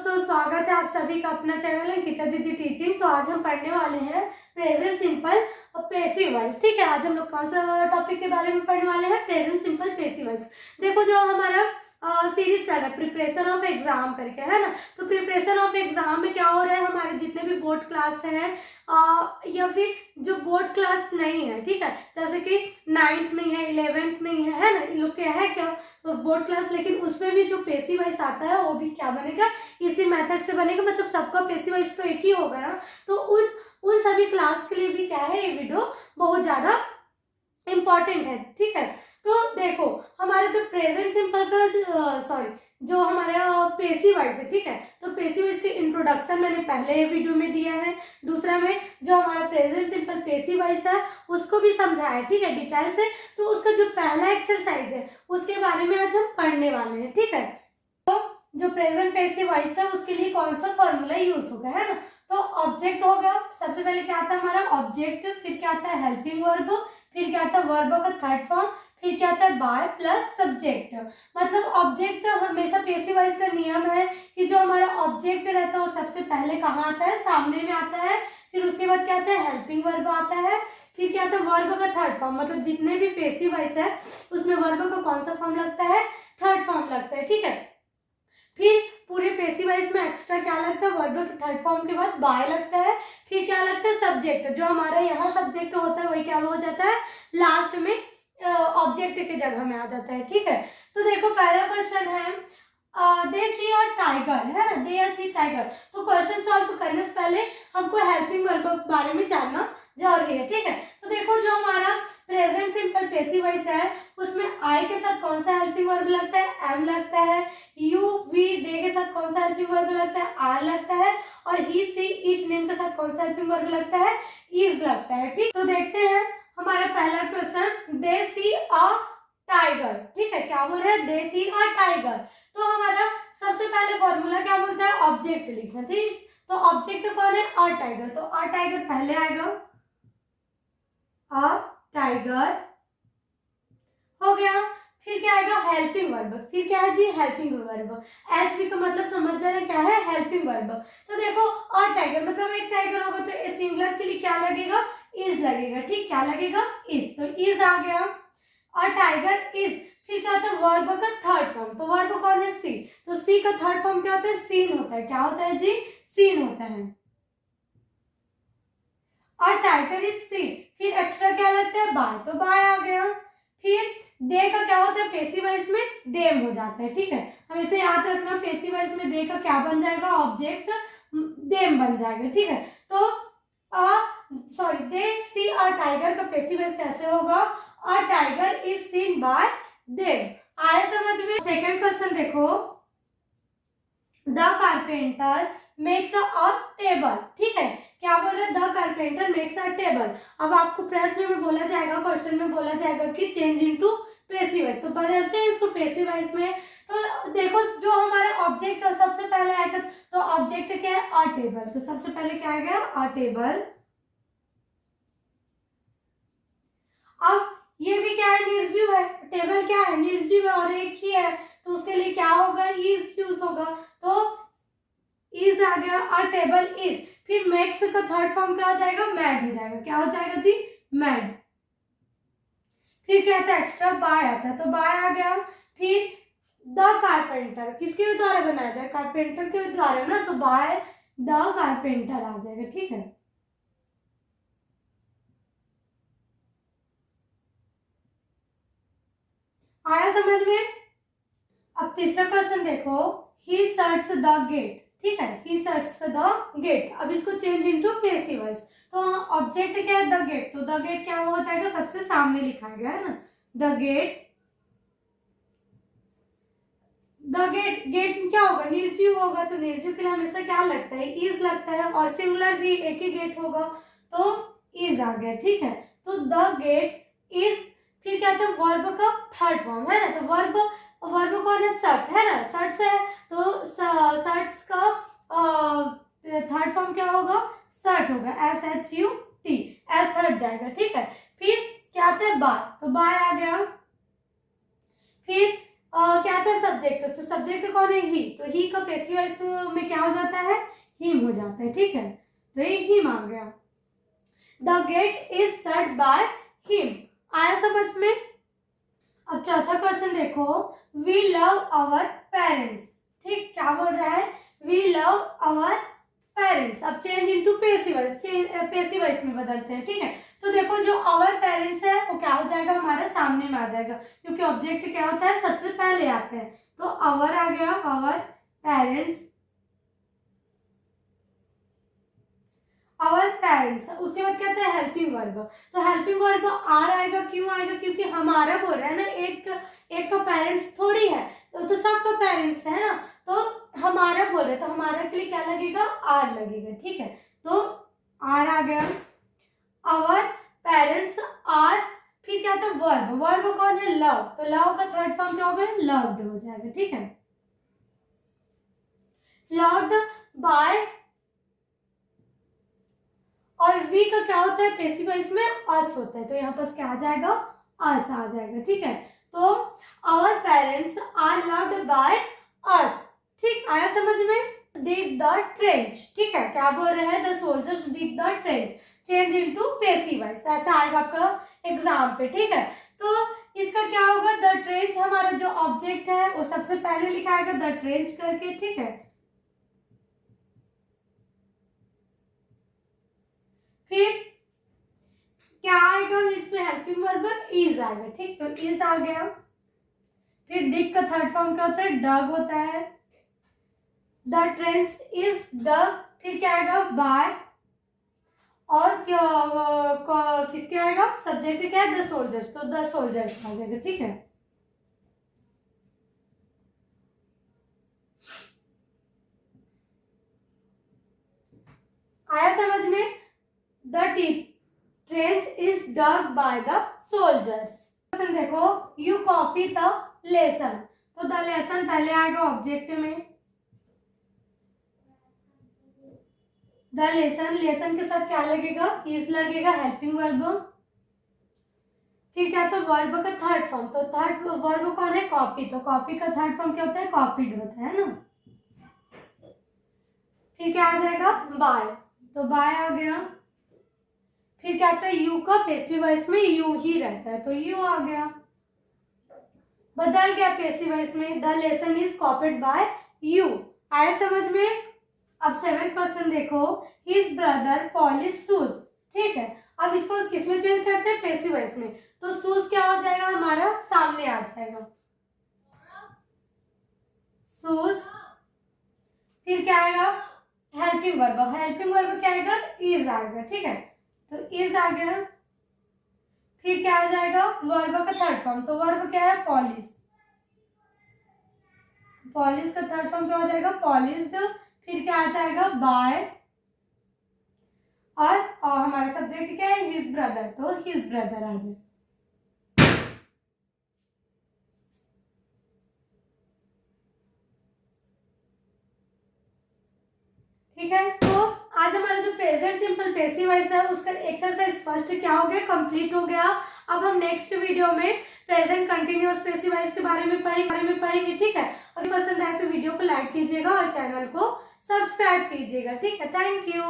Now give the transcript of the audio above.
दोस्तों, स्वागत है आप सभी का अपना चैनल अंकिता दीदी टीचिंग। तो आज हम पढ़ने वाले हैं प्रेजेंट सिंपल और पैसिव वॉइस। ठीक है, आज हम लोग कौन सा टॉपिक के बारे में पढ़ने वाले हैं? Present simple passive voice. देखो, जो हमारा सीरीज चल रहा है प्रिपरेशन ऑफ एग्जाम करके, है ना। तो प्रिपरेशन ऑफ एग्जाम में क्या हो रहा है, हमारे जितने भी बोर्ड क्लास हैं या फिर जो बोर्ड क्लास नहीं है, ठीक है, जैसे कि 9th नहीं है, 11th नहीं है ना, इन लोग क्या है क्या बोर्ड क्लास, लेकिन उसमें भी जो पैसिव वॉइस आता है वो भी क्या बनेगा, इसी मेथड से बनेगा। मतलब सबका पैसिव वॉइस तो एक ही होगा ना। तो उन सभी क्लास के लिए भी क्या है, ये वीडियो बहुत ज्यादा इम्पॉर्टेंट है। ठीक है, तो देखो हमारे जो प्रेजेंट सिंपल का जो हमारा पैसिव वॉइस है, ठीक है, तो पैसिव वॉइस के इंट्रोडक्शन मैंने पहले वीडियो में दिया है। दूसरा में जो हमारा प्रेजेंट सिंपल पैसिव वॉइस है उसको भी समझाया है, ठीक है, डिटेल से। तो उसका जो पहला एक्सरसाइज है उसके बारे में आज हम पढ़ने वाले हैं। ठीक है, तो जो प्रेजेंट पैसिव वॉइस है उसके लिए कौन सा फॉर्मूला यूज होगा, है ना। तो ऑब्जेक्ट होगा, सबसे पहले क्या आता है हमारा ऑब्जेक्ट, फिर क्या आता है हेल्पिंग वर्ब, फिर क्या आता है वर्ब का थर्ड फॉर्म, फिर क्या आता है बाय प्लस सब्जेक्ट। मतलब ऑब्जेक्ट हमेशा पैसिव वॉइस का नियम है कि जो हमारा ऑब्जेक्ट रहता है वो सबसे पहले कहाँ आता है, सामने में आता है। फिर उसके बाद क्या आता है हेल्पिंग वर्ब आता है, फिर क्या आता है वर्ब का थर्ड फॉर्म। मतलब जितने भी पैसिव वॉइस है उसमें वर्ब का कौन सा फॉर्म लगता है, थर्ड फॉर्म लगता है। ठीक है, फिर पूरे पैसिव वॉइस में एक्स्ट्रा क्या लगता है, वर्ब के थर्ड फॉर्म के बाद बाय लगता है। फिर क्या लगता है सब्जेक्ट, जो हमारा यहाँ सब्जेक्ट होता है वही क्या हो जाता है लास्ट में ऑब्जेक्ट के जगह में आ जाता है। ठीक है, तो देखो पहला क्वेश्चन है दे सी अ टाइगर, है ना, दे सी टाइगर। तो क्वेश्चन सॉल्व करने से पहले हमको हेल्पिंग वर्ब के बारे में जानना जरूरी है। ठीक है, तो देखो जो हमारा प्रेजेंट सिंपल पैसिव वॉइस है उसमें आई के साथ कौन सा हेल्पिंग वर्ब लगता है, एम लगता है। यू वी दे के साथ कौन सा हेल्पिंग वर्ब लगता है, आर लगता है। और ही सी इट नेम के साथ कौन सा हेल्पिंग वर्ब लगता है, इज लगता है। ठीक, तो देखते हैं हमारा पहला question, they C a tiger. ठीक है, क्या बोल रहे हैं, दे सी अ टाइगर। तो हमारा सबसे पहले फॉर्मूला क्या बोलता है, ऑब्जेक्ट लिखना। ठीक, तो ऑब्जेक्ट कौन है, अ टाइगर। तो अ टाइगर पहले आएगा, अ टाइगर हो गया। फिर क्या आएगा हेल्पिंग वर्ब, फिर क्या है जी हेल्पिंग वर्ब। एच पी का मतलब समझ जाए क्या है, हेल्पिंग वर्ब। तो देखो अ टाइगर मतलब एक टाइगर होगा तो सिंगुलर के लिए क्या लगेगा, इज लगेगा। ठीक, क्या लगेगा, इज, तो इज आ गया। अ टाइगर इज, फिर क्या होता है वर्ब का थर्ड फॉर्म। तो वर्ब कौन है, सी। तो सी का थर्ड फॉर्म क्या होता है, सीन होता है। क्या होता है जी, सीन होता है। अ टाइगर इज सीन, फिर एक्स्ट्रा क्या लगता है, बाय, तो बाय आ गया। फिर दे का क्या होता है, पैसिव वॉइस में देम हो जाता है। ठीक है, हमेशा याद रखना पैसिव वॉइस में दे का क्या बन जाएगा, ऑब्जेक्ट देम बन जाएगा। ठीक है, तो दे सी अ टाइगर का पैसिव वॉइस कैसे होगा, a tiger is seen bye them. आए समझ में। सेकंड क्वेश्चन देखो, the carpenter makes a table. ठीक है, क्या बोल रहे हैं, the carpenter makes a table. अब आपको प्रश्न में बोला जाएगा, क्वेश्चन में बोला जाएगा कि चेंज इनटू पैसिव वॉइस, तो बदलते हैं इसको पैसिव वॉइस में। तो देखो जो हमारा ऑब्जेक्ट सबसे पहले आएगा, तो ऑब्जेक्ट क्या है, अ टेबल। तो सबसे पहले क्या आएगा, अ टेबल। अब ये भी क्या है, निर्जीव है, टेबल क्या है, निर्जीव है और एक ही है, तो उसके लिए क्या होगा, इज यूज होगा। तो इज आ गया, अ टेबल इज। फिर मैक्स का थर्ड फॉर्म क्या हो जाएगा, मैड हो जाएगा। क्या हो जाएगा जी, मैड। फिर क्या आता है, एक्स्ट्रा बाय आता है, तो बाय आ गया। फिर द कारपेंटर किसके द्वारा बनाया जाए, कारपेंटर के द्वारा ना, तो बाय द कारपेंटर आ जाएगा। ठीक है, आया समझ में। अब तीसरा क्वेश्चन देखो, ही सर्च द गेट। ठीक है, ही सर्च द गेट। अब इसको चेंज इनटू पैसिव वॉइस। तो ऑब्जेक्ट क्या है, द गेट, तो द गेट क्या हो जाएगा, सबसे सामने लिखा गया है ना, the gate. The gate, gate क्या होगा, निर्जीव होगा, तो निर्जीव के लिए हमेशा क्या लगता है, इज लगता है। और सिंगुलर भी एक ही गेट होगा, तो इज आ गया। ठीक है, तो द गेट इज। फिर क्या था, वर्ब का थर्ड फॉर्म है ना, तो वर्ब वर्ब कौन है, सर्ट, है ना, सर्ट से है, तो सर्ट्स का थर्ड फॉर्म क्या होगा, सर्ट होगा, S H U T, S हट जाएगा। ठीक है, फिर क्या आता है, बाय, तो बाय आ गया। फिर क्या था सब्जेक्ट, तो सब्जेक्ट कौन है ही, तो ही का पैसिव वॉइस में क्या हो जाता है, हिम हो जाता है, ठीक है, तो ये हिम आ गया। The gate is shut by him, आया समझ में। अब चौथा क्वेश्चन देखो, वी लव आवर पेरेंट्स, ठीक, क्या बोल रहा है, वी लव आवर पेरेंट्स। अब change into passive voice, passive voice में बदलते हैं, ठीक है। तो देखो जो आवर पेरेंट्स है वो क्या हो जाएगा, हमारे सामने में आ जाएगा, क्योंकि ऑब्जेक्ट क्या होता है, सबसे पहले आते हैं, तो आवर आ गया, आवर पेरेंट्स, आवर पेरेंट्स। उसके बाद क्या आता है, हेल्पिंग वर्ब, तो हेल्पिंग वर्ब आर आएगा, क्यों आएगा, क्योंकि हमारा बोल रहा है ना, एक का पेरेंट्स थोड़ी है, तो सबका पेरेंट्स है ना, तो हमारा बोल रहे, तो हमारा के लिए क्या लगेगा, आर लगेगा, ठीक है, तो आर आ गया, आवर पेरेंट्स आर। फिर क्या था, वर्ब, वर्ब कौन है, लव, तो लव का थर्ड फॉर्म क्या होगा, लव्ड हो जाएगा, ठीक है, लव्ड बाय, और वी का क्या होता है, पैसिव वॉइस में अस होता है, तो यहाँ पर क्या आ जाएगा, अस आ जाएगा, ठीक है, तो our parents are loved by us, ठीक, आया समझ में। डिग द ट्रेंच, ठीक है, क्या बोल रहे हैं, the soldiers dig the trench, change into passive voice, ऐसा आएगा आपका एग्जाम पे, ठीक है। तो इसका क्या होगा, द ट्रेंच, हमारा जो ऑब्जेक्ट है वो सबसे पहले लिखा आएगा द ट्रेंच करके, ठीक है, फिर क्या आएगा इसमें, हेल्पिंग वर्ब इज आएगा, ठीक, तो इज आ गया। फिर डिग का थर्ड फॉर्म क्या होता है, डग होता है, द ट्रेंच इज डग, फिर क्या आएगा, बाय, और क्या किसके आएगा, सब्जेक्ट क्या है, द सोल्जर्स, तो द सोल्जर्स आ जाएगा, ठीक है। आया समझ में, the trench is dug by the soldiers. देखो, यू कॉपी द लेसन, तो द लेसन पहले आएगा ऑब्जेक्ट में, द लेसन, लेसन के साथ क्या लगेगा, इज लगेगा, हेल्पिंग वर्ब, फिर क्या तो वर्ब का थर्ड फॉर्म, तो थर्ड वर्ब कौन है, कॉपी, तो कॉपी का थर्ड फॉर्म क्या होता है, कॉपीड होता है ना। फिर क्या आ जाएगा, बाय, तो बाय आ गया। फिर क्या आता है, यू का पैसिव वॉइस में यू ही रहता है, तो यू आ गया, बदल गया पैसिव वॉइस में, the lesson is copied by you, आया समझ में। अब 7% देखो, हिज ब्रदर पॉलिश शूज, ठीक है, अब इसको किसमें चेंज करते हैं, पैसिव वॉइस में, तो शूज क्या हो जाएगा, हमारा सामने आ जाएगा, शूज। फिर क्या आएगा, हेल्पिंग वर्ब, हेल्पिंग वर्ब क्या आएगा, इज आएगा, ठीक है, तो इज आ गया। फिर क्या आ जाएगा, वर्ब का थर्ड फॉर्म, तो वर्ब क्या है, पॉलिश, पॉलिश का थर्ड फॉर्म क्या हो जाएगा, पॉलिश्ड। फिर क्या आ जाएगा, बाय, और हमारा सब्जेक्ट क्या है, हिज ब्रदर, तो हिज ब्रदर आ जाए। ठीक है, तो आज हमारा जो प्रेजेंट सिंपल पैसिव वॉइस है उसका एक्सरसाइज फर्स्ट क्या हो गया, कंप्लीट हो गया। अब हम नेक्स्ट वीडियो में प्रेजेंट कंटिन्यूअस पैसिव वॉइस के बारे में पढ़ेंगे, ठीक है। अगर पसंद आए तो वीडियो को लाइक कीजिएगा और चैनल को सब्सक्राइब कीजिएगा, ठीक है। Thank you.